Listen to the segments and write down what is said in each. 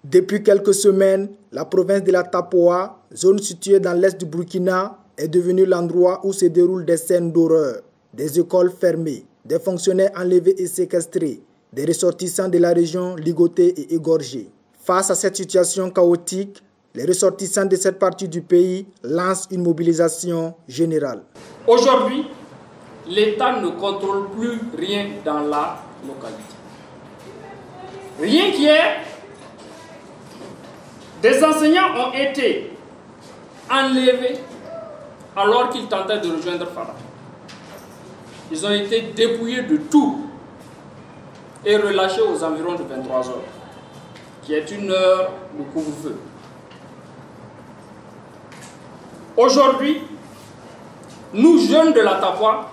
Depuis quelques semaines, la province de la Tapoa, zone située dans l'est du Burkina, est devenue l'endroit où se déroulent des scènes d'horreur. Des écoles fermées, des fonctionnaires enlevés et séquestrés, des ressortissants de la région ligotés et égorgés. Face à cette situation chaotique, les ressortissants de cette partie du pays lancent une mobilisation générale. Aujourd'hui, l'État ne contrôle plus rien dans la localité. Rien qu'hier, des enseignants ont été enlevés alors qu'ils tentaient de rejoindre Fada. Ils ont été dépouillés de tout et relâchés aux environs de 23 h, qui est une heure de couvre-feu. Aujourd'hui, nous jeunes de la Tapoa,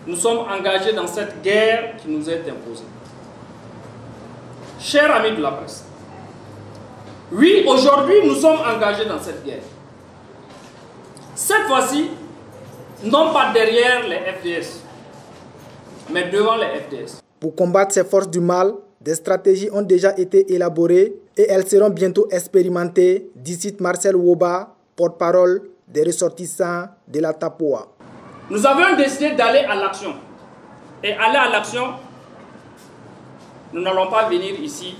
nous sommes engagés dans cette guerre qui nous est imposée. Chers amis de la presse, oui, aujourd'hui, nous sommes engagés dans cette guerre. Cette fois-ci, non pas derrière les FDS, mais devant les FDS. Pour combattre ces forces du mal, des stratégies ont déjà été élaborées et elles seront bientôt expérimentées, dit Marcel Woba, porte-parole des ressortissants de la Tapoa. Nous avions décidé d'aller à l'action. Et aller à l'action, nous n'allons pas venir ici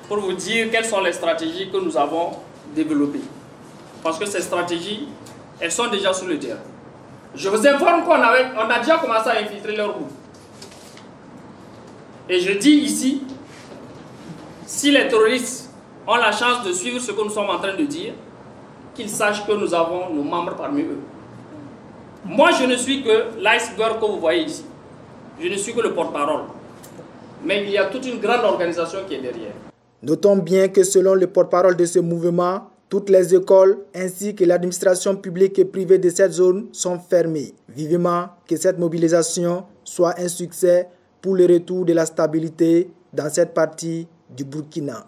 pour vous dire quelles sont les stratégies que nous avons développées. Parce que ces stratégies, elles sont déjà sur le terrain. Je vous informe qu'on a déjà commencé à infiltrer leur groupe. Et je dis ici, si les terroristes ont la chance de suivre ce que nous sommes en train de dire, qu'ils sachent que nous avons nos membres parmi eux. Moi, je ne suis que l'iceberg que vous voyez ici. Je ne suis que le porte-parole. Mais il y a toute une grande organisation qui est derrière. Notons bien que selon le porte-parole de ce mouvement, toutes les écoles ainsi que l'administration publique et privée de cette zone sont fermées. Vivement que cette mobilisation soit un succès pour le retour de la stabilité dans cette partie du Burkina.